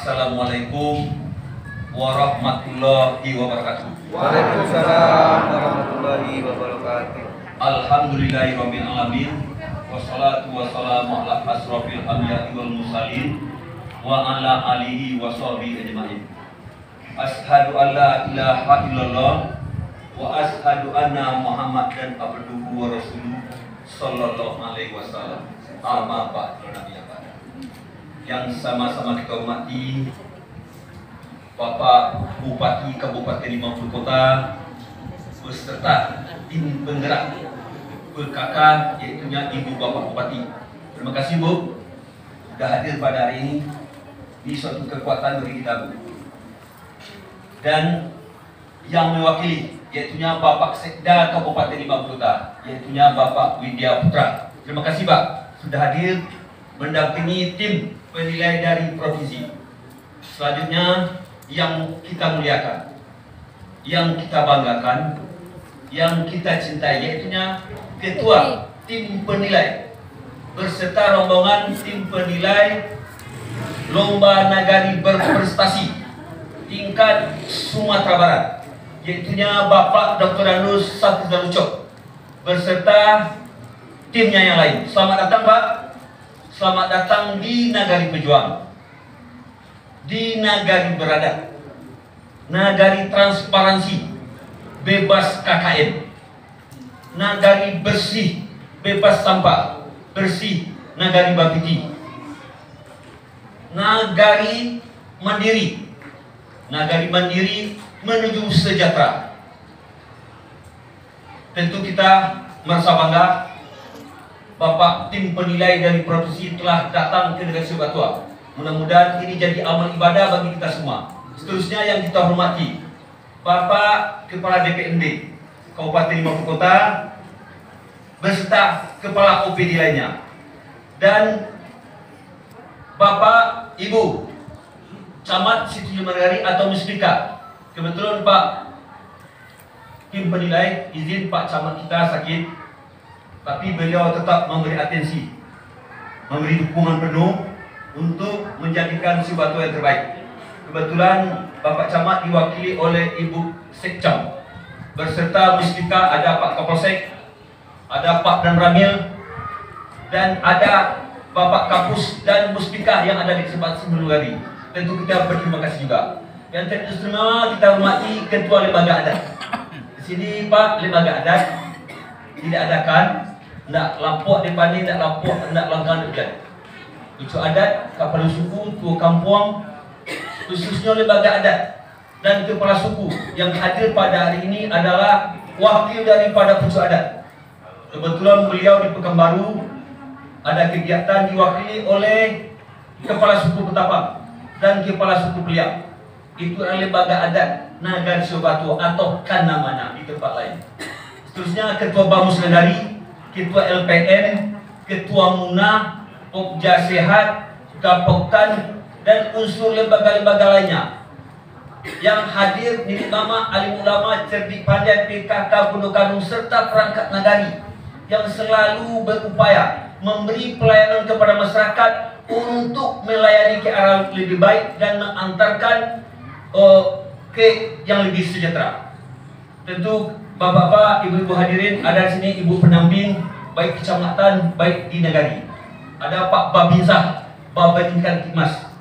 Assalamualaikum warahmatullahi wabarakatuh. Waalaikumsalam warahmatullahi wabarakatuh. Alhamdulillahirabbil alamin. Wassalatu wassalamu ala asrofil anbiya'i wal mursalin wa ala alihi wa sahbihi ajma'in. Ashhadu an la ilaha illallah wa ashhadu anna Muhammadan abduhu wa rasuluh sallallahu alaihi wasallam. Amma ba'du. Yang sama-sama kita hormati Bapak Bupati Kabupaten 50 Kota beserta tim penggerak PKK, yaitu Ibu Bapak Bupati. Terima kasih Bu sudah hadir pada hari ini. Ini suatu kekuatan bagi kita Bu. Dan yang mewakili yaitu Bapak Sekda Kabupaten 50 Kota, yaitu Bapak Widya Putra. Terima kasih Pak sudah hadir mendampingi tim penilai dari provinsi. Selanjutnya yang kita muliakan, yang kita banggakan, yang kita cintai, yaitu Ketua Tim Penilai berserta rombongan tim penilai Lomba Nagari Berprestasi tingkat Sumatera Barat, yaitu Bapak Dr. Anus Safizal berserta timnya yang lain. Selamat datang Pak. Selamat datang di Nagari Pejuang, di Nagari Beradab, Nagari Transparansi, bebas KKN, Nagari Bersih, bebas sampah, bersih, Nagari Bapiti, Nagari Mandiri, Nagari Mandiri menuju sejahtera. Tentu kita merasa bangga Bapak tim penilai dari provinsi telah datang ke negara Sebatua. Mudah-mudahan ini jadi amal ibadah bagi kita semua. Seterusnya yang kita hormati Bapak Kepala DPRD Kabupaten 50 Kota beserta Kepala OPD lainnya, dan Bapak Ibu Camat Siti Jumanegari atau Musbika. Kebetulan Pak tim penilai izin Pak Camat kita sakit, tapi beliau tetap memberi atensi, memberi dukungan penuh untuk menjadikan Sebatua yang terbaik. Kebetulan Bapak Camat diwakili oleh Ibu Sekcam berserta Musbika, ada Pak Kapolsek, ada Pak Dan Ramil, dan ada Bapak Kapus dan Musbika yang ada di tempat Semenugari. Tentu kita berterima kasih juga. Yang teristimewa kita hormati Ketua Lembaga Adat. Di sini Pak Lembaga Adat tidak adakan, tidak lampau depan ini, tidak lampau, tidak langkah dekat. Itu adat, kepala suku, tua kampung, khususnya lembaga adat dan kepala suku yang hadir pada hari ini adalah wakil daripada pucuk adat. Kebetulan beliau di Pekanbaru ada kegiatan diwakili oleh kepala suku Petapang dan kepala suku Beliak. Itu adalah lembaga adat Nagari Sebatua atau Kanamana di tempat lain. Seterusnya Ketua Bamus Nagari, Ketua LPN, Ketua Muna, Pokja Sehat, Gapoktan, dan unsur lembaga-lembaga lainnya yang hadir di nama alim ulama, cerdik pandai, PKK Gunung Kadung serta perangkat nagari yang selalu berupaya memberi pelayanan kepada masyarakat untuk melayani ke arah lebih baik dan mengantarkan ke yang lebih sejahtera. Tentu Bapak-bapak, ibu-ibu hadirin, ada di sini ibu pendamping baik kecamatan baik di nagari. Ada Pak Babinsah, Babinkan Timas.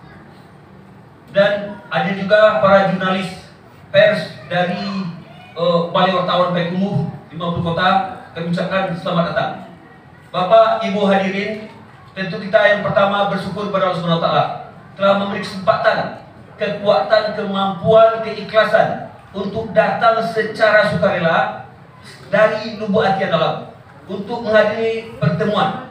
Dan ada juga para jurnalis pers dari Balai Wartawan Payakumbuh 50 Kota. Kami ucapkan selamat datang. Bapak, ibu hadirin, tentu kita yang pertama bersyukur kepada Allah Subhanahu wa taala telah memberi kesempatan, kekuatan, kemampuan, keikhlasan untuk datang secara sukarela dari lubuk hati yang dalam untuk menghadiri pertemuan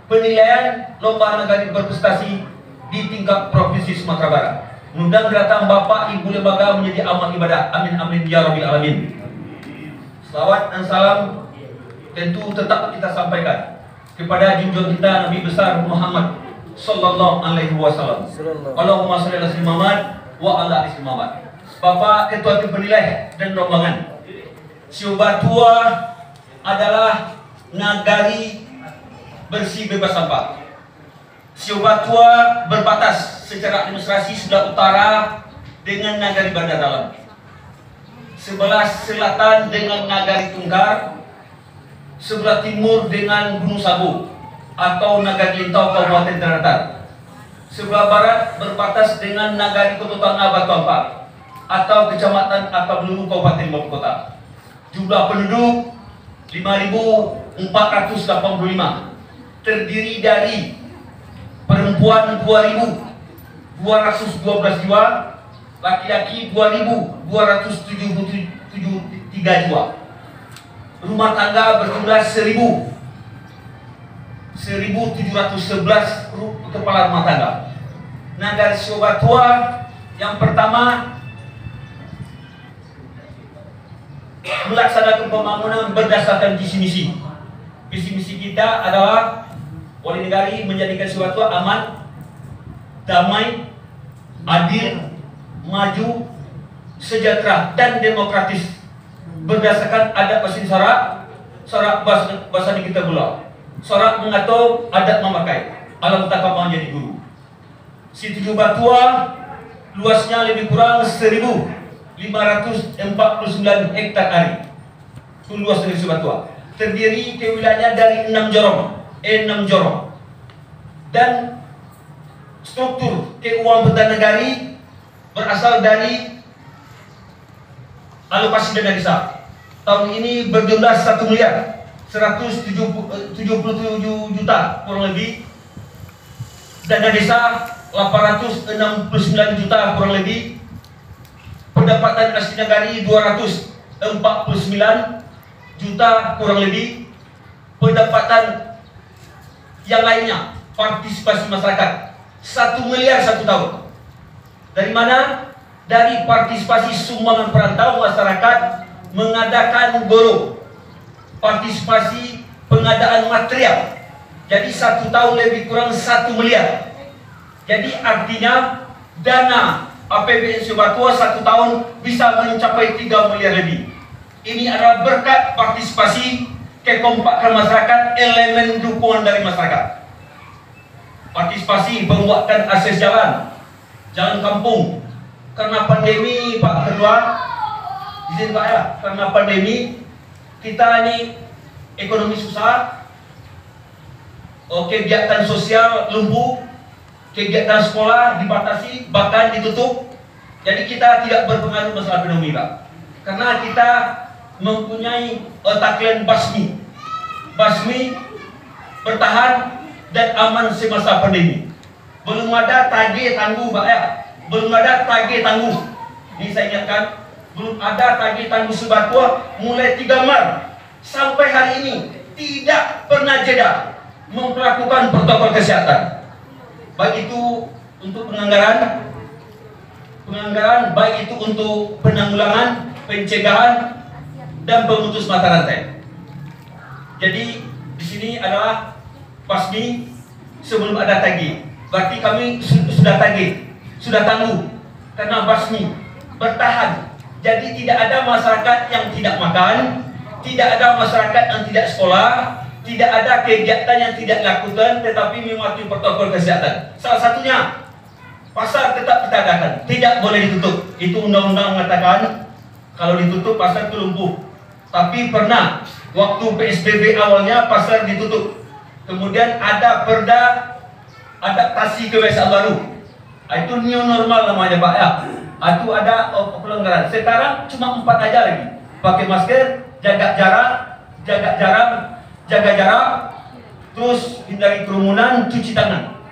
penilaian Lomba Nagari Berprestasi di tingkat Provinsi Sumatera Barat. Mudah datang Bapak Ibu lembaga menjadi amal ibadah. Amin amin ya rabbil alamin. Salawat dan salam tentu tetap kita sampaikan kepada junjungan kita Nabi besar Muhammad sallallahu alaihi wasallam. Allahumma shalli ala sayyidina Muhammad wa ala ali Muhammad. Bapak Ketua Tim Penilai dan rombongan, Sebatua adalah nagari bersih bebas sampah. Sebatua berbatas secara administrasi sebelah utara dengan Nagari Bandar Dalam, sebelah selatan dengan Nagari Tungkar, sebelah timur dengan Gunung Sabu atau Nagari Lintau Kabupaten Ternate, sebelah barat berbatas dengan Nagari Kototanga Batu Ampar atau Kecamatan Akabeluru Kabupaten Bogor Kota. Jumlah penduduk 5.485, terdiri dari perempuan 2.212 jiwa, laki-laki 2.273 jiwa. Rumah tangga berjumlah 1.711 kepala rumah tangga. Nagari Sobatua yang pertama melaksanakan pembangunan berdasarkan visi misi. Visi misi kita adalah Wali Negari menjadikan Sobatua aman, damai, adil, maju, sejahtera, dan demokratis berdasarkan adat asli Sarak bahasa di kita pula. Sarak mengatur adat memakai, alam takap menjadi guru. Situ Batua luasnya lebih kurang 1.549 hektar ari. Itu luas dari Batua. Terdiri kewilayahnya dari 6 jorong. Dan struktur keuangan Banjarnegari berasal dari alokasi dana desa. Tahun ini berjumlah 1.177 juta kurang lebih. Dana desa 869 juta kurang lebih. Pendapatan asli negari 249 juta kurang lebih. Pendapatan yang lainnya, partisipasi masyarakat 1 miliar 1 tahun. Dari mana? Dari partisipasi sumbangan perantau masyarakat mengadakan goro, partisipasi pengadaan material. Jadi 1 tahun lebih kurang 1 miliar. Jadi artinya dana APBN Sobatua 1 tahun bisa mencapai 3 miliar lebih. Ini adalah berkat partisipasi, kekompakan masyarakat, elemen dukungan dari masyarakat. Partisipasi pembuatan akses jalan kampung. Karena pandemi Pak Ketua, izin Pak ya, karena pandemi kita ini ekonomi susah, kegiatan sosial lumpuh, kegiatan sekolah dibatasi, bahkan ditutup. Jadi kita tidak berpengaruh masalah ekonomi Pak, karena kita mempunyai tagline basmi bertahan dan aman semasa pandemi. Belum ada tagih tangguh Pak ya, belum ada tagih tangguh. Ini saya ingatkan, belum ada tagih tangguh Sobatua mulai 3 Maret sampai hari ini tidak pernah jeda memperlakukan protokol kesehatan. Baik itu untuk penganggaran, baik itu untuk penanggulangan, pencegahan, dan pemutus mata rantai. Jadi di sini adalah basmi sebelum ada tagih. Berarti kami sudah tagih, sudah tangguh, karena basmi bertahan. Jadi tidak ada masyarakat yang tidak makan, tidak ada masyarakat yang tidak sekolah, tidak ada kegiatan yang tidak dilakukan tetapi mematuhi protokol kesehatan. Salah satunya pasar tetap kita adakan, tidak boleh ditutup. Itu undang-undang mengatakan kalau ditutup pasar itu lumpuh. Tapi pernah waktu PSBB awalnya pasar ditutup, kemudian ada perda adaptasi kebiasaan baru. Itu new normal namanya Pak ya. Itu ada pelonggaran. Sekarang cuma 4 aja lagi. Pakai masker, jaga jarak, terus hindari kerumunan, cuci tangan,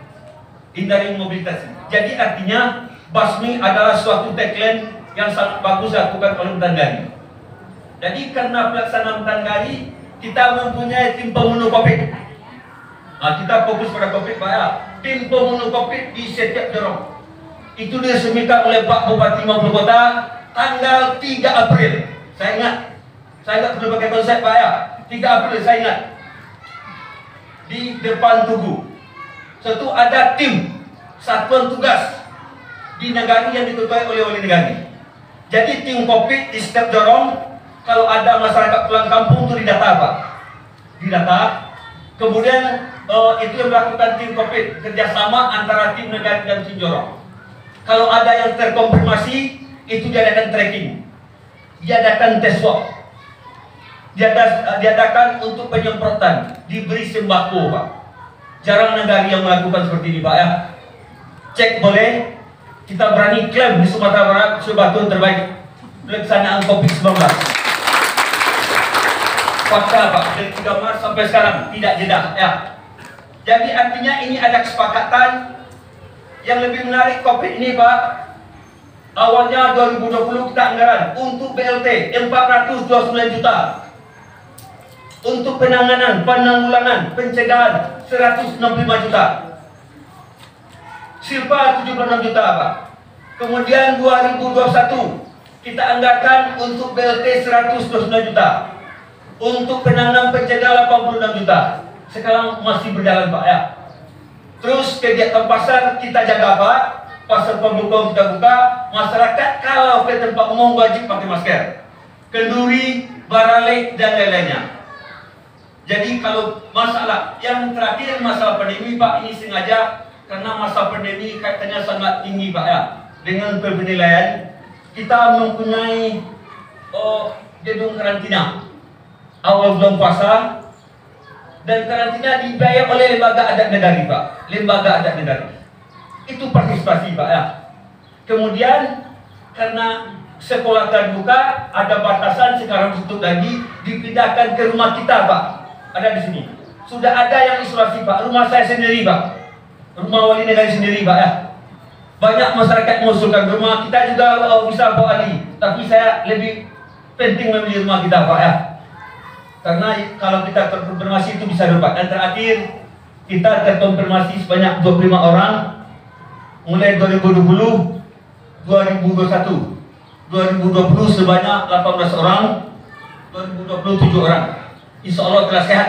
hindari mobilitas. Jadi artinya basmi adalah suatu tagline yang sangat bagus dilakukan oleh Banjarnegari. Jadi karena pelaksanaan Banjarnegari, kita mempunyai tim pemenuh COVID. Kita fokus pada COVID Pak ya. Tim pemenuh COVID di setiap jorong. Itu diresmikan oleh Pak Bupati Maupun Kota tanggal 3 April. Saya ingat perlu pakai konsep Pak ya. 3 April saya ingat. Di depan Tugu. Satu ada tim satuan tugas di negara yang diketuai oleh Wali Negari. Jadi tim COVID di setiap jorong, kalau ada masyarakat pulang kampung itu didata Pak. Didata. Kemudian itu yang melakukan tim COVID, kerjasama antara tim negatif dan tim jorong. Kalau ada yang terkonfirmasi, itu diadakan tracking, diadakan tes swab, diadakan untuk penyemprotan, diberi sembako, Pak. Jarang negara yang melakukan seperti ini, Pak, ya. Cek boleh, kita berani klaim di Sumatera Barat Sebatun terbaik pelaksanaan COVID-19. Fakta, Pak, dari 3 Maret sampai sekarang tidak jeda, ya. Jadi artinya ini ada kesepakatan. Yang lebih menarik COVID ini, Pak, awalnya 2020 kita anggaran untuk BLT 429 juta, untuk penanggulangan, pencegahan 165 juta, Silpa 76 juta, Pak. Kemudian 2021 kita anggarkan untuk BLT 129 juta, untuk penanganan pencegahan 86 juta. Sekarang masih berjalan, Pak, ya. Terus kegiatan pasar kita jaga, Pak. Pasar pembukaan kita buka. Masyarakat kalau ke tempat umum wajib pakai masker, kenduri, barale, dan lain-lainnya. Jadi kalau masalah yang terakhir, masalah pandemi, Pak, ini sengaja karena masa pandemi kaitannya sangat tinggi, Pak, ya. Dengan penilaian kita mempunyai gedung karantina awal bulan puasa, dan karantina dibayar oleh lembaga adat negari, Pak. Lembaga adat negari itu partisipasi, Pak, ya. Kemudian karena sekolah terbuka, ada batasan, sekarang tutup lagi, dipindahkan ke rumah kita, Pak. Ada di sini. Sudah ada yang isolasi, Pak. Rumah saya sendiri, Pak. Rumah wali negara sendiri, Pak, ya. Banyak masyarakat mengusulkan rumah kita juga bisa Pak Ali, tapi saya lebih penting memilih rumah kita, Pak, ya. Karena kalau kita terkonfirmasi itu bisa dapat. Dan terakhir kita terkonfirmasi sebanyak 25 orang mulai 2020, 2021, 2020 sebanyak 18 orang, 2027 orang. Insya Allah telah sehat,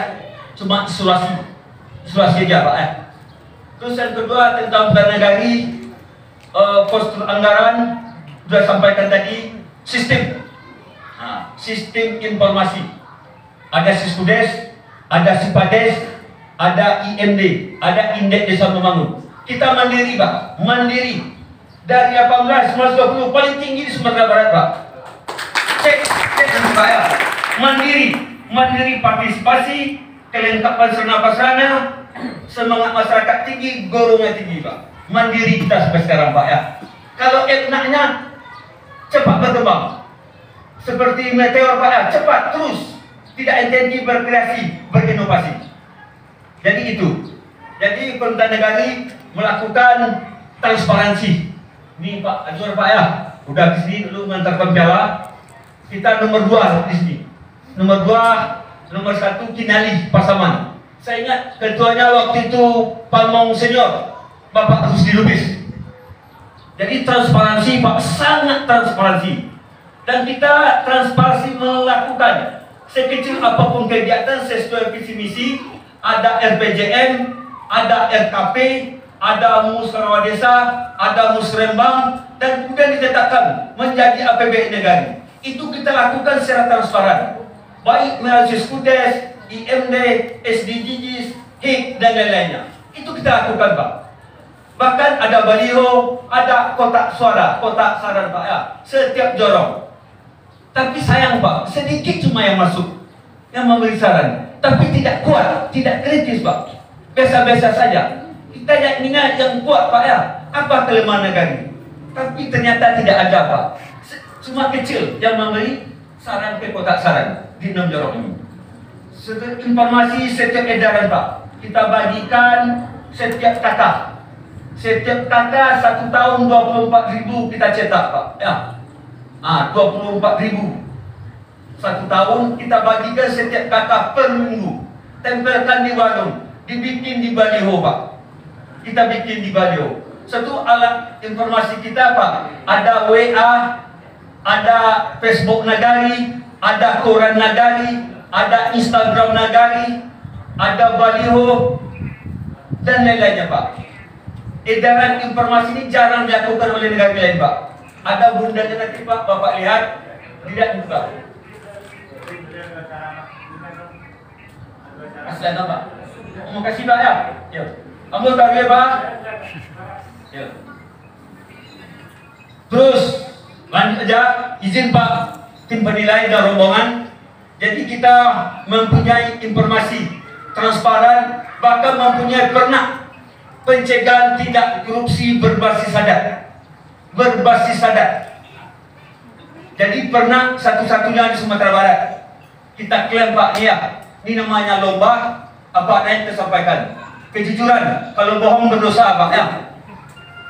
cuma isolasi aja, Pak, ya. Terus yang kedua tentang dana negari, postur anggaran sudah sampaikan tadi, sistem informasi. Ada Siskudes, ada Sipades, ada IMD, ada Indeks Desa Membangun. Kita mandiri, Pak, mandiri. Dari 18, 19, 20, paling tinggi di Sumatera Barat, Pak. Cek Pak, ya. Mandiri partisipasi, kelengkapan sarana-prasarana, semangat masyarakat tinggi, gorongnya tinggi, Pak. Mandiri kita sampai sekarang, Pak, ya. Kalau enaknya cepat berkembang, seperti meteor, Pak, ya. Cepat terus. Tidak intensif berkreasi, berinovasi. Jadi itu. Jadi pemerintah negari melakukan transparansi. Ini Pak Azwar, Pak, ya. Udah di sini dulu mengantarkan piala. Kita nomor 2 di sini. Nomor 2, nomor 1 Kinali Pasaman. Saya ingat ketuanya waktu itu Pamong Senior, Bapak Rusdi Lubis. Jadi transparansi, Pak, sangat transparansi. Dan kita transparansi melakukan sekecil apapun kegiatan sesuai visi misi. Ada RPJM, ada RKP, ada musyawarah desa, ada musrembang, dan kemudian ditetapkan menjadi APBN negara. Itu kita lakukan secara transparan, baik melalui Siskudes, IMD, SDGs, HIK, dan lain-lainnya. Itu kita lakukan, Pak. Bahkan ada baliho, ada kotak suara, kotak saran, Pak, ya, setiap jorong. Tapi sayang, Pak, sedikit cuma yang masuk, yang memberi saran, tapi tidak kuat, tidak kritis, Pak. Biasa-biasa saja. Kita ingat yang kuat, Pak, ya. Apa kelemahan negara? Tapi ternyata tidak ada, Pak. Cuma kecil yang memberi saran ke kotak saran di 6 jorong ini. Setiap informasi, setiap edaran, Pak, kita bagikan setiap kakak. Setiap kakak 1 tahun 24.000 kita cetak, Pak, ya. 24.000 1 tahun, kita bagikan setiap kakak per minggu. Tempelkan di warung, dibikin di baliho, Pak. Kita bikin di baliho. Satu alat informasi kita, Pak. Ada WA, ada Facebook Nagari, ada koran Nagari, ada Instagram Nagari, ada baliho, dan lain-lainnya, Pak. Edaran informasi ini jarang dilakukan oleh negara lain, Pak. Ada bundanya nanti, Pak, Bapak lihat, tidak buka. Aslinya, Pak. Terima kasih Pak ya. Ya. Kamu tak boleh Pak. Ya. Terus lanjut aja, izin Pak tim penilai dan rombongan. Jadi kita mempunyai informasi transparan, bahkan mempunyai pernah pencegahan tidak korupsi berbasis adat. Berbasis adat. Jadi pernah satu-satunya di Sumatera Barat. Kita klaim Pak ya, ini namanya lomba, apa adanya kita sampaikan. Kejujuran, kalau bohong berdosa Pak ya.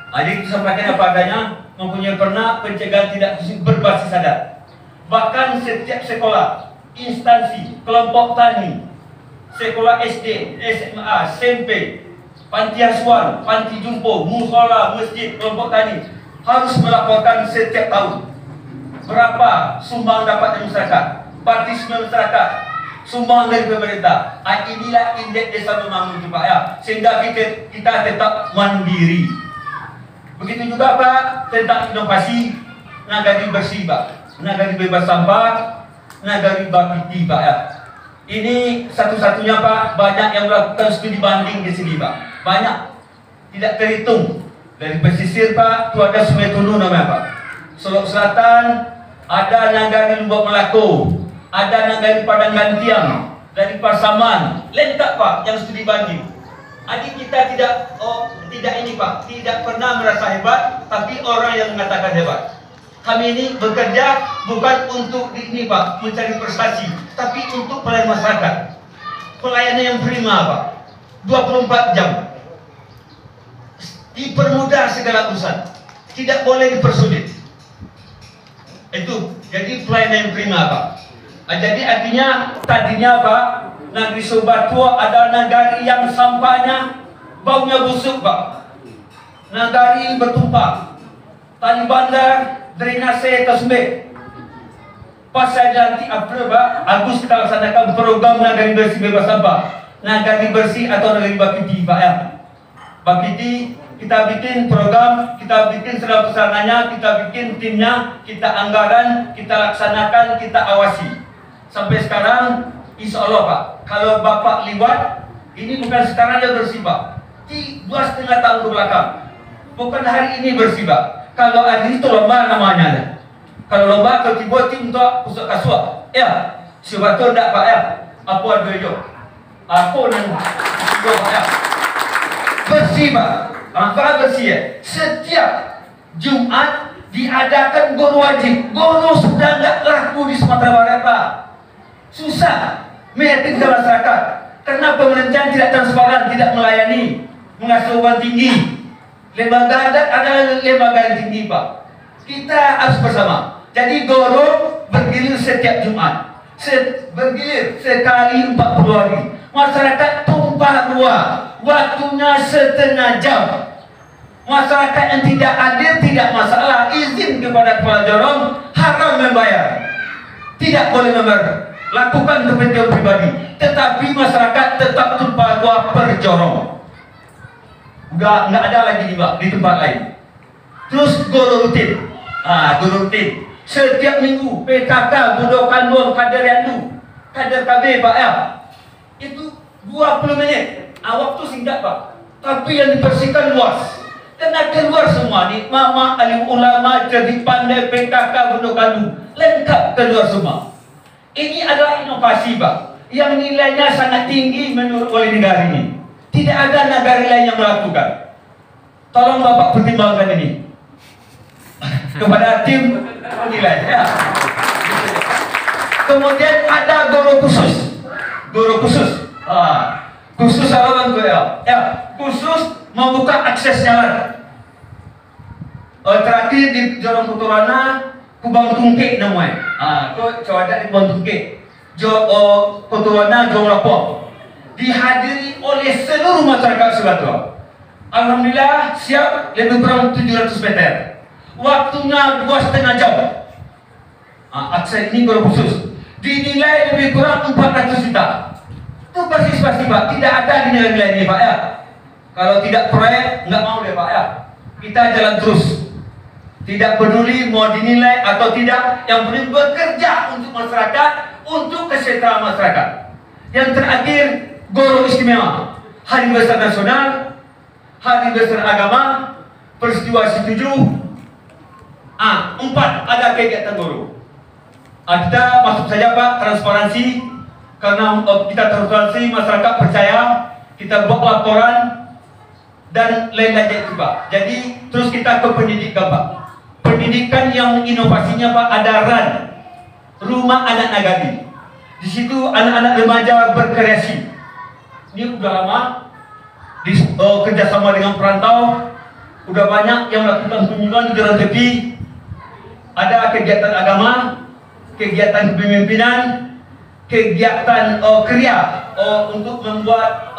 Jadi kita sampaikan apa adanya, mempunyai pernah pencegahan tidak berbasis adat. Bahkan setiap sekolah, instansi, kelompok tani, sekolah SD, SMA, SMP, panti asuhan, panti jumbo, musola, masjid, kelompok tani harus melaporkan setiap tahun berapa sumbang dapat dari masyarakat, partisipasi masyarakat, sumbang dari pemerintah. Inilah indeks desa membangun Pak ya, sehingga kita tetap mandiri. Begitu juga Pak tentang inovasi nagari bersih Pak, nagari bebas sampah, nagari Bapiti Pak ya. Ini satu-satunya Pak, banyak yang melakukan studi banding di sini Pak, banyak, tidak terhitung. Dari pesisir Pak, itu ada Sungai Tunu namanya Pak, Solok Selatan, ada nagari Lubuk Melako, ada nagari Padang Gantiang, dari Pasaman, lengkap Pak yang studi banding. Adik kita tidak ini Pak, tidak pernah merasa hebat, tapi orang yang mengatakan hebat. Kami ini bekerja bukan untuk ini Pak, mencari prestasi, tapi untuk pelayanan masyarakat. Pelayanan yang prima Pak, 24 jam. Dipermudah segala urusan, tidak boleh dipersulit. Itu, jadi pelayanan yang prima Pak. Jadi artinya tadinya Pak, negeri Sobatua adalah negari yang sampahnya baunya busuk Pak. Negari bertumpah, tani bandar, drainase tersebut. Pas saya nanti April Pak, Agustus kita laksanakan program nagari bersih bebas sampah, nagari bersih atau nagari Bapiti Pak ya. Bapiti kita bikin program, kita bikin segala pesanannya, kita bikin timnya, kita anggaran, kita laksanakan, kita awasi. Sampai sekarang, insya Allah Pak, kalau Bapak liwat, ini bukan sekarang dia bersih Pak, 2,5 tahun ke belakang, bukan hari ini bersih Pak. Kalau hari itu lomba namanya. Kalau lomba ke tim untuk pusat kasua, ya, siapa tahu tak Pak ya? Apa ada jo? Apa nan? Pak ya? Bersih Pak. Maka bersih ya. Setiap Jumat diadakan guru wajib. Guru sudah tidak laku di Sumatera Barat Pak. Susah meyakinkan masyarakat karena pemerintahan tidak transparan, tidak melayani, mengasuh uang tinggi. Lembaga adat adalah lembaga yang tinggi Pak. Kita harus bersama. Jadi guru bergilir setiap Jumat, bergilir sekali 40 hari. Masyarakat tumpah ruah, waktunya setengah jam. Masyarakat yang tidak hadir tidak masalah, izin kepada kepala jorong, haram membayar, tidak boleh membayar, lakukan kepentingan pribadi. Tetapi masyarakat tetap tumpah ruah per jorong. Nggak ada lagi di tempat lain. Terus guru rutin, guru rutin setiap minggu PKK Budokan Luang kader Yandu, kader KB Pak ya. Itu 20 menit, waktu singkat Pak, tapi yang dibersihkan luas. Kena keluar semua nih, mama, alim ulama, jadi pandai PKK Budokan, lengkap keluar semua. Ini adalah inovasi Pak, yang nilainya sangat tinggi menurut oleh negara ini. Tidak ada negara lain yang melakukan. Tolong Bapak pertimbangkan ini kepada tim nilai ya. Kemudian ada guru khusus, khusus alaman gue ya, khusus membuka akses jalan. Terakhir di Jorong Kuturana, Kubang Tungke namanya. Itu coba di Kubang Tungke, Kuturana Jorong Lapor. Dihadiri oleh seluruh masyarakat Sebatua. Alhamdulillah siap lebih kurang 700 meter. Waktunya 2,5 jam. Akses ini guru khusus dinilai lebih kurang 400 juta. Itu partisipasi Pak, tidak ada di nilai-nilai ini Pak ya. Kalau tidak proyek nggak mau deh Pak ya. Kita jalan terus. Tidak peduli mau dinilai atau tidak, yang penting bekerja untuk masyarakat, untuk kesejahteraan masyarakat. Yang terakhir, guru istimewa. hari besar nasional, hari besar agama, peristiwa 7. 4 ada kegiatan guru. Kita masuk saja Pak, transparansi. Karena kita transparansi, masyarakat percaya, kita buat laporan dan lain-lain itu Pak. Jadi terus kita ke pendidikan Pak. Pendidikan yang inovasinya Pak, ada RAN, Rumah Anak Nagari. Di situ anak-anak remaja berkreasi. Ini udah lama kerjasama dengan perantau, udah banyak yang melakukan kunjungan di jalan tepi. Ada kegiatan agama, kegiatan kepemimpinan, kegiatan kriya untuk membuat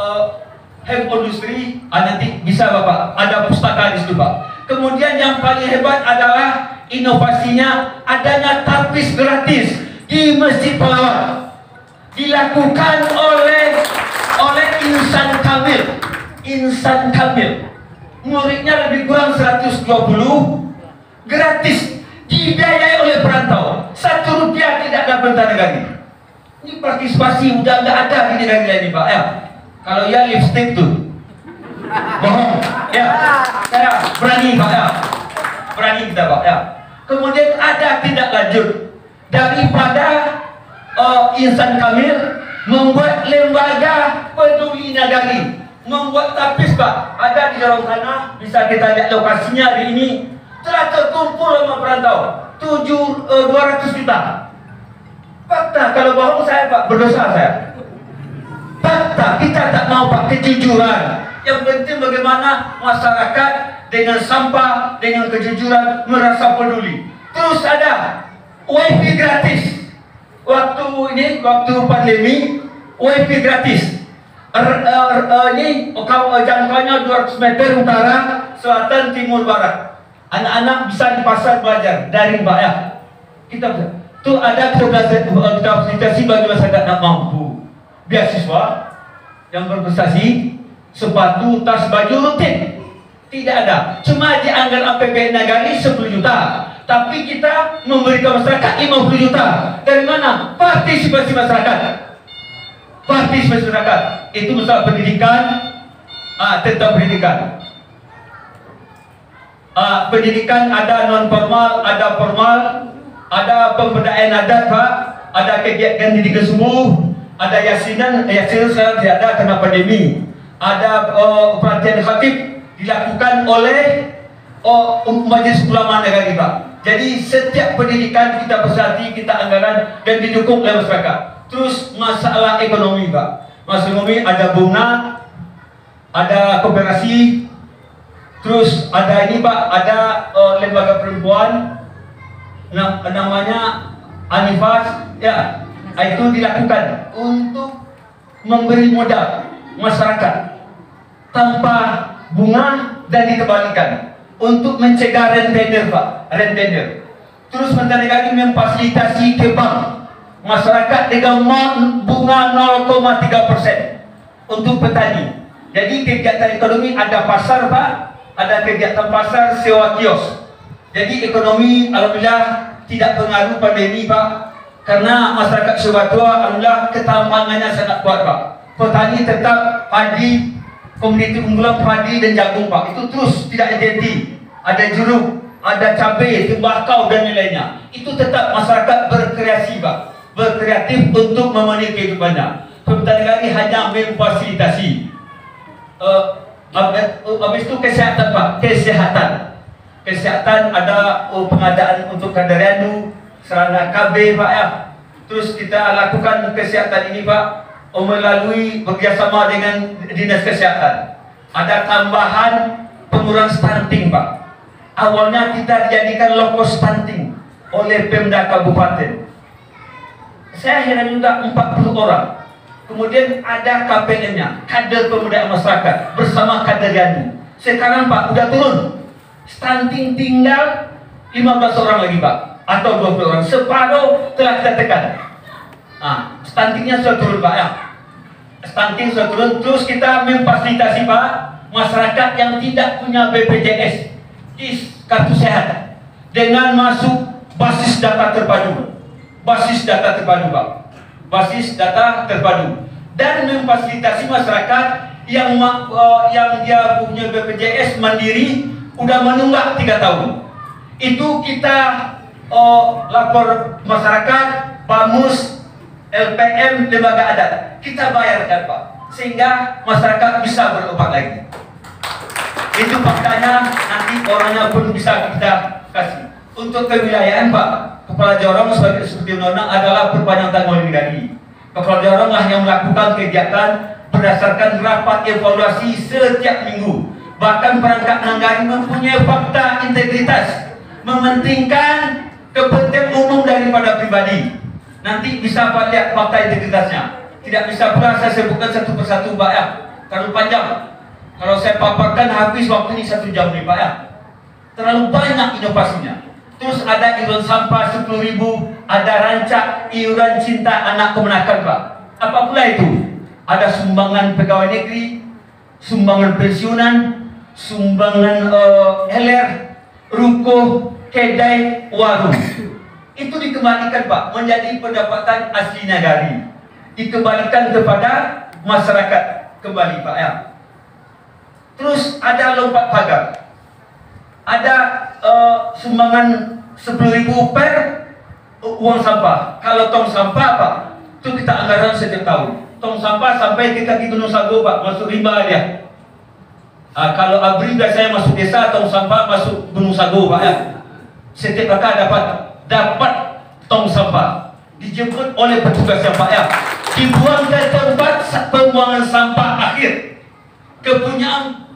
hemp industri. Nanti bisa Bapak, ada pustaka di situ Pak. Kemudian yang paling hebat adalah inovasinya adanya tapis gratis di Masjid Pahlawan, dilakukan oleh Insan Kamil. Insan Kamil, muridnya lebih kurang 120, gratis, dibiayai oleh perantau, 1 rupiah tidak ada bentar negara. Ini partisipasi udah nggak ada di negara lain Pak ya. Kalau ya lipstick tuh bohong ya, saya berani Pak ya, berani kita Pak ya. Kemudian ada tindak lanjut daripada Insan Kamil membuat lembaga peduli nagari, membuat tapis Pak, ada di dalam sana, bisa kita lihat lokasinya hari ini. Telah terkumpul sama perantau 200 juta. Fakta, kalau bohong saya Pak, berdosa saya. Fakta, kita tak mau Pak, kejujuran. Yang penting bagaimana masyarakat dengan sampah, dengan kejujuran merasa peduli. Terus ada WiFi gratis. Waktu pandemi, WiFi gratis. Ini jangkauannya 200 meter utara, selatan, timur, barat. Anak-anak bisa di pasar belajar daring Pak ya. Kita itu ada fasilitasi bagi masyarakat tak mampu. Beasiswa yang berprestasi, sepatu, tas, baju rutin. Tidak ada. Cuma dianggar APBN Nagari 10 juta. Tapi kita memberikan masyarakat 50 juta. Dari mana? Partisipasi masyarakat. Partisipasi masyarakat. Itu masalah pendidikan, tentang pendidikan. Pendidikan ada non formal, ada formal, ada pemberdayaan adat Pak, ada kegiatan didikan subuh, ada yasinan sekarang tidak ada karena pandemi. Ada pelatihan khatib dilakukan oleh Majelis Ulama Negara Pak. Jadi setiap pendidikan kita persati, kita anggaran dan didukung oleh masyarakat. Terus masalah ekonomi Pak, masalah ekonomi ada bunga, ada koperasi. Terus ada ini Pak, ada lembaga perempuan namanya Anifas ya, itu dilakukan untuk memberi modal masyarakat tanpa bunga dan dikembalikan untuk mencegah rentenir Pak, rentenir. Terus menteri lagi memfasilitasi ke bank masyarakat dengan bunga 0,3% untuk petani. Jadi kegiatan ekonomi ada pasar Pak, ada kegiatan pasar sewa kios. Jadi ekonomi alhamdulillah tidak pengaruh pandemi Pak, karena masyarakat Sebatua alhamdulillah ketambangannya sangat kuat Pak. Petani tetap padi, komoditi unggulan padi dan jagung Pak, itu terus tidak identik. Ada jeruk, ada cabai, tembakau dan lain-lainnya. Itu tetap masyarakat berkreasi Pak, berkreatif untuk memenuhi kehidupannya. Pemerintah negara ini hanya memfasilitasi. Habis itu kesehatan Pak, kesehatan ada pengadaan untuk Kadarianu, sarana KB Pak ya. Terus kita lakukan kesehatan ini Pak melalui bekerjasama dengan dinas kesehatan. Ada tambahan pengurangan stunting Pak. Awalnya kita dijadikan loko stunting oleh Pemda Kabupaten. Saya heran juga 40 orang. Kemudian ada KPM-nya, kader pemberdayaan masyarakat bersama Kadarianu. Sekarang Pak udah turun, stunting tinggal 15 orang lagi Pak, atau 20 orang, separuh telah kita tekan. Stuntingnya sudah turun Pak ya, stunting sudah turun. Terus kita memfasilitasi Pak masyarakat yang tidak punya BPJS, kartu sehat, dengan masuk basis data terpadu, Pak, basis data terpadu, dan memfasilitasi masyarakat yang dia punya BPJS mandiri udah menunggak 3 tahun. Itu kita lapor masyarakat, BAMUS, LPM, lembaga adat, kita bayarkan Pak, sehingga masyarakat bisa berobat lagi. Itu faktanya, nanti orangnya pun bisa kita kasih. Untuk kewilayahan Pak, Kepala Jorong seperti undang-undang adalah perpanjang tanggul negari. Kepala Jorong lah yang melakukan kegiatan berdasarkan rapat evaluasi setiap minggu. Bahkan perangkat nagari mempunyai fakta integritas, mementingkan kepentingan umum daripada pribadi. Nanti bisa Pak lihat fakta integritasnya. Tidak bisa pula saya sebutkan satu persatu Pak ya, terlalu panjang. Kalau saya paparkan habis waktu ini 1 jam nih Pak ya. Terlalu banyak inovasinya. Terus ada iuran sampah 10.000, ada rancak iuran cinta anak kemenakan Pak. Apa pula itu? Ada sumbangan pegawai negeri, sumbangan pensiunan, sumbangan LR, ruko, kedai, warung. Itu dikembalikan Pak menjadi pendapatan asli negari. Dikembalikan kepada masyarakat kembali Pak ya. Terus ada lompat pagar. Ada sumbangan 10.000 per uang sampah. Kalau tong sampah Pak, itu kita anggaran setiap tahun. Tong sampah sampai ke kaki Gunung Sago Pak, masuk rimba dia. Kalau ABRI biasanya masuk desa, tong sampah masuk Gunung Sago Pak ya. Setiap kakak dapat tong sampah, dijemput oleh petugas yang Pak ya, dibuang ke tempat pembuangan sampah akhir kepunyaan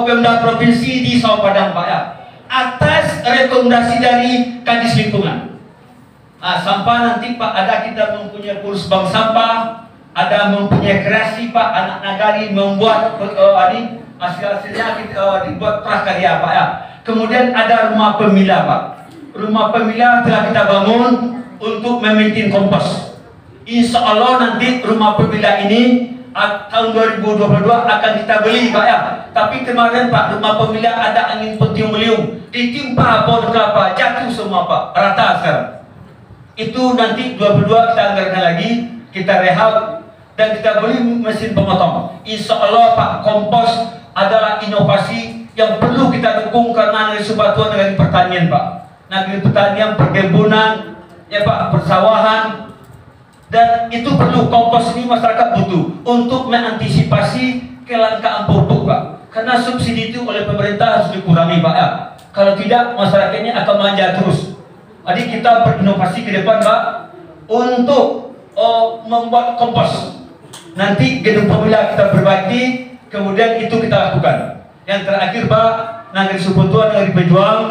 Pemda Provinsi di Sawah Padang Pak ya, atas rekomendasi dari Kadis Lingkungan. Sampah nanti Pak, ada kita mempunyai pulus bank sampah, ada mempunyai kreasi Pak, anak nagari membuat hasil-hasilnya dibuat prakarya Pak ya. Kemudian ada rumah pemilah Pak. Rumah pemilah telah kita bangun untuk memaintain kompos. Insya Allah nanti rumah pemilah ini tahun 2022 akan kita beli Pak ya. Tapi kemarin Pak, rumah pemilah ada angin puting beliung, ditimpa pohon kelapa, jatuh semua Pak, rata sekarang. Itu nanti 22 kita anggarkan lagi, kita rehab dan kita beli mesin pemotong. Insya Allah Pak, kompos adalah inovasi yang perlu kita dukung karena negeri Sumbawa negeri pertanian Pak, negeri pertanian, perkebunan ya Pak, persawahan. Dan itu perlu, kompos ini masyarakat butuh untuk mengantisipasi kelangkaan pupuk Pak. Karena subsidi itu oleh pemerintah harus dikurangi Pak ya. Kalau tidak masyarakatnya akan manja terus. Jadi kita berinovasi ke depan Pak untuk membuat kompos. Nanti gedung pemilah kita perbaiki, kemudian itu kita lakukan. Yang terakhir Pak, negeri Sumbawa negeri pejuang,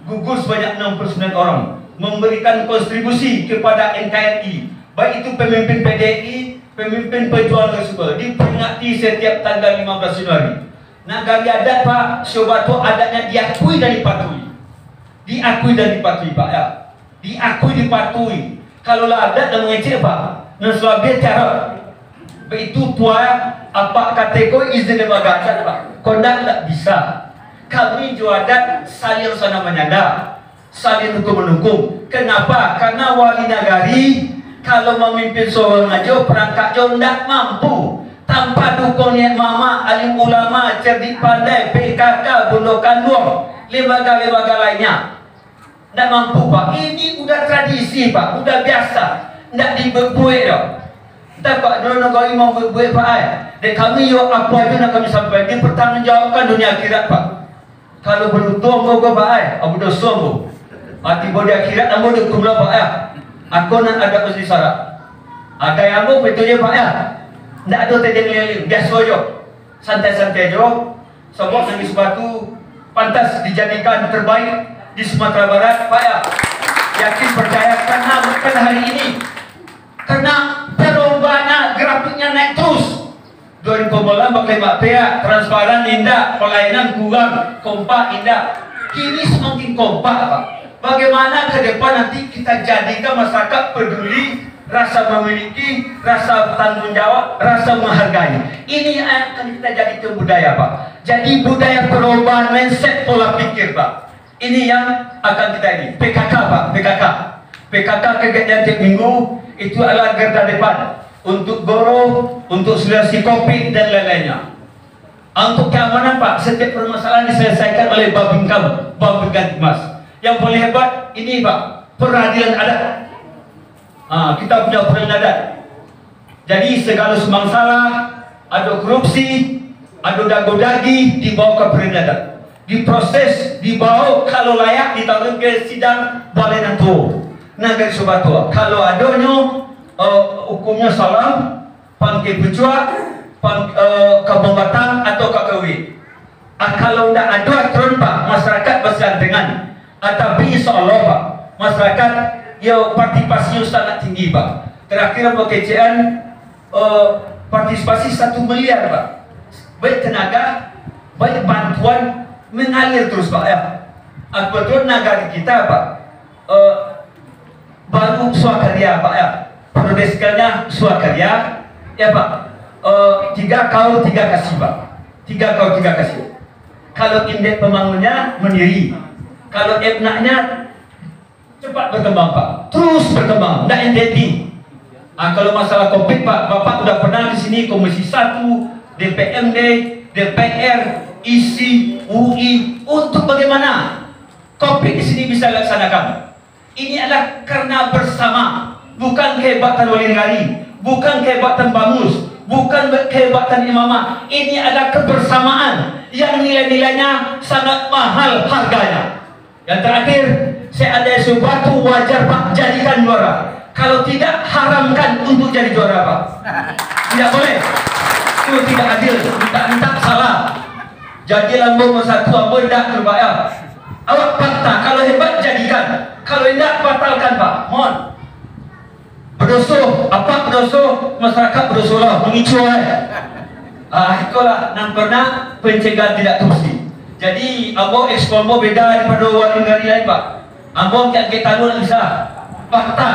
gugus sebanyak 69 orang, memberikan kontribusi kepada NKRI. Baik itu pemimpin PDI, pemimpin perjuangan tersebut, diperingati setiap tanggal 15 Januari. Nagari adat Pak, Sumbawa adatnya diakui dan dipatuhi. Diakui dan dipatuhi Pak ya. Diakui, dipatuhi. Kalau lah adat dan mengecek Pak, naslabnya cara itu tua apa kategori izin lembaga adat Pak. Kondak tidak bisa. Kami jual adat saling sana menyanda, saling hukum-menungkum. Kenapa? Karena wali nagari kalau memimpin seorang aja perangkat jauh tidak mampu tanpa dukungan mama, alim ulama, cerdik pandai, PKK, Bondo Kandung, lembaga-lembaga lainnya tidak mampu Pak. Ini udah tradisi Pak, udah biasa, tidak dibebuai dong. Kita Pak dulu negara mau berbuat Pak dan kami yo apa aja nak kami sampaikan dipertanggungjawabkan dunia akhirat Pak. Kalau beruntung kau Pak abu dosa bu, mati bodi akhirat namun dikumlah Pak ya. Aku nak ada posisi syarat. Ada yang mau betulnya Pak ya. Tidak ada terjadi lelin, biasa aja, santai-santai aja. Sebab Negeri Sumbawa pantas dijadikan terbaik di Sumatera Barat Pak ya. Yakin percaya karena hari ini, karena perlombaan grafiknya naik terus. 2015 pakai Mbak Pea, transparan indah, pelayanan kurang, kompak indah. Kini semakin kompak Pak. Bagaimana ke depan nanti kita jadikan masyarakat peduli, rasa memiliki, rasa bertanggung jawab, rasa menghargai. Ini yang akan kita jadikan budaya Pak. Jadi budaya perubahan mindset pola pikir Pak. Ini yang akan kita ini. PKK Pak, PKK kegiatan tiap minggu itu adalah garda depan untuk guru, untuk solusi COVID dan lain-lainnya. Untuk keamanan Pak, setiap permasalahan diselesaikan oleh Babinkan, Babinkan Mas. Yang paling hebat ini Pak, peradilan adat. Kita punya peradilan adat. Jadi segala masalah, ada korupsi, ada dago-dagi, dibawa ke peradilan adat. Diproses, dibawa kalau layak ditaruh ke sidang balai nantu. Negeri Subatua. Kalau adanya hukumnya salah, panggil berjuang, kebombatan atau kakawin. Kalau tidak ada aturan Pak, masyarakat bergandengan. Tapi insya Allah Pak, masyarakat ya partisipasinya sangat tinggi Pak. Terakhir KCN partisipasi 1 miliar Pak. Baik tenaga, baik bantuan mengalir terus Pak ya. Kebetulan negara kita Pak baru swakarya Pak ya. Prodeskalnya swakarya ya Pak. 3 kau 3 kasih Pak. 3 kau 3 kasih. Kalau indeks pembangunannya mendiri, kalau ebnaknya cepat berkembang Pak, terus berkembang, tidak entiti. Kalau masalah COVID Pak, Bapak sudah pernah di sini Komisi 1, DPMD, DPR, ISI, UI untuk bagaimana COVID di sini bisa dilaksanakan. Ini adalah karena bersama, bukan kehebatan wali negari, bukan kehebatan Bamus, bukan kehebatan imamah. Ini adalah kebersamaan yang nilai-nilainya sangat mahal harganya. Yang terakhir, saya ada sesuatu wajar Pak, jadikan juara. Kalau tidak, haramkan untuk jadi juara Pak. Tidak boleh. Itu tidak adil. Minta salah. Jadi lambung satu, lambung tidak terbayar. Awak fakta, kalau hebat jadikan. Kalau tidak, batalkan Pak. Mohon. Berdosa, apa berdosa? Masyarakat berdosa lah, mengicu itulah yang pernah pencegahan tidak korupsi. Jadi Ambo ekspor beda daripada wali negara lain Pak. Ambo kita tahu bisa fakta,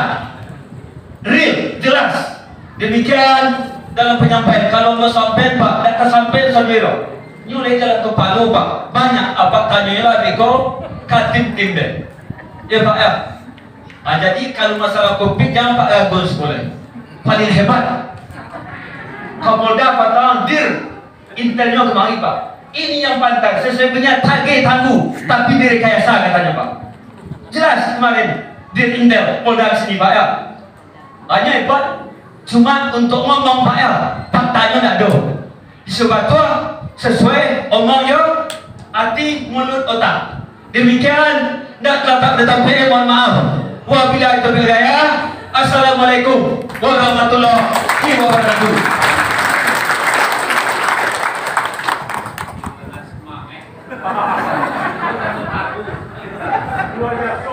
real, jelas. Demikian dalam penyampaian. Kalau mau sampai Pak, dan kesampai sendiri. Nyulai jalan ke Palu Pak. Banyak apa tanya lah Beko Katib tim deh. Ya Pak ya. Jadi kalau masalah COVID jangan Pak Agus boleh. Paling hebat Kapolda Patang Dir intelnya kemari Pak. Ini yang pantas. Sesungguhnya target tangguh, tapi direkayasa katanya Pak. Jelas kemarin Dir Intel Polda sini Pak ya. Hanya hebat cuma untuk ngomong Pak ya. Faktanya tidak ada. Sebetulnya sesuai omongnya hati mulut otak. Demikian tidak datang mohon maaf. Wabillahi taufiq wal hidayah. Assalamualaikum warahmatullahi wabarakatuh. Luar biasa.